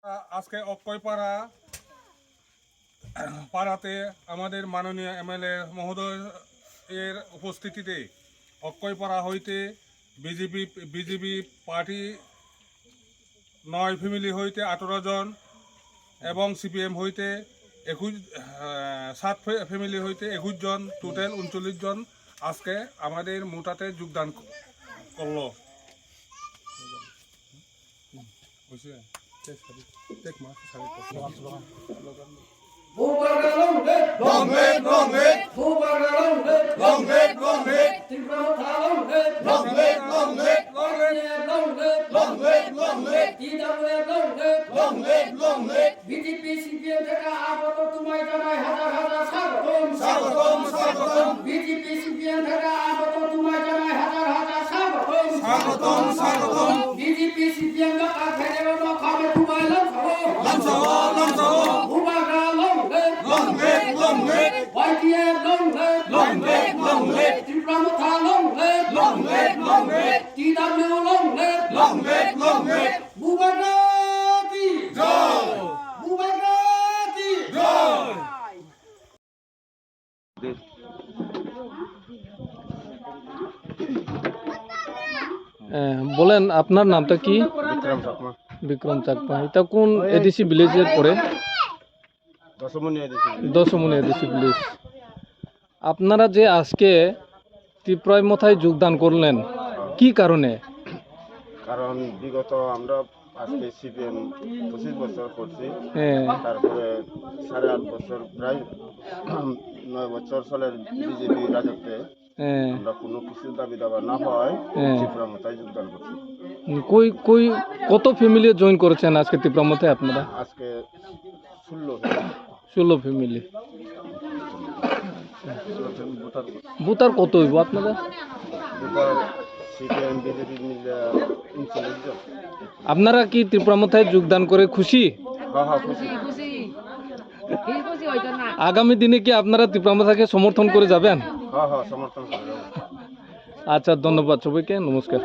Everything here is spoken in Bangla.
আজকে অক্ষয়পাড়া পাড়াতে আমাদের মাননীয় এমএলএ মহোদয় এর উপস্থিতিতে অক্ষয়পাড়া হইতে বিজেপি পার্টি 9 ফ্যামিলি হইতে 18 জন এবং সিপিএম হইতে 7 ফ্যামিলি হইতে 21 জন, টোটাল 39 জন আজকে আমাদের মোটাতে যোগদান করলো। বিজেপি সিপিএম থেকে আগত তোমায় জানাই হাজার হাজার স্বাগতম স্বাগতম স্বাগতম। বিজেপি সিপিএম থেকে আগত তোমায় জানাই হাজার হাজার স্বাগতম স্বাগতম স্বাগতম। বিজেপি সিপিএম का खेले में खावे तुम्हारे लंसो उबागा लंगे वाईटीए लंगे त्रिपुरा लंगे टीडब्ल्यू लंगे बुबागा की जय बुबागा की जय। বলেন আপনার নামটা কি? বিক্রম চাকমা। এটা কোন এডিসি ভিলেজের পরে? দশমনি এডিসি ভিলেজ। আপনারা যে আজকে ত্রিপুরায় মথায় যোগদান করলেন কি কারণে? কারণ বিগত আমরা আজকে সিপিএম 25 বছর করছি, তারপরে 8.5 বছর প্রায় 9 বছর চলে বিজেপি রাজত্বে আমরা কোনো কিছু দাবি দাবা না হয় ত্রিপুরা মথায় যোগদান করছি। কত ফ্যামিলি জয়েন করেছেন আজকে ত্রিপুরা মথায় আপনারা? আজকে 16 ফ্যামিলি। ভোটার কত হইব আপনারা? সিপিএম বিজেপি মিলে 39 জন। আপনারা কি ত্রিপুরা মথায় যোগদান করে খুশি? হ্যাঁ খুশি। আগামী দিনে কি আপনারা ত্রিপুরা মথাকে সমর্থন করে যাবেন? হ্যাঁ সমর্থন করে যাবেন। আচ্ছা, ধন্যবাদ সবাইকে, নমস্কার।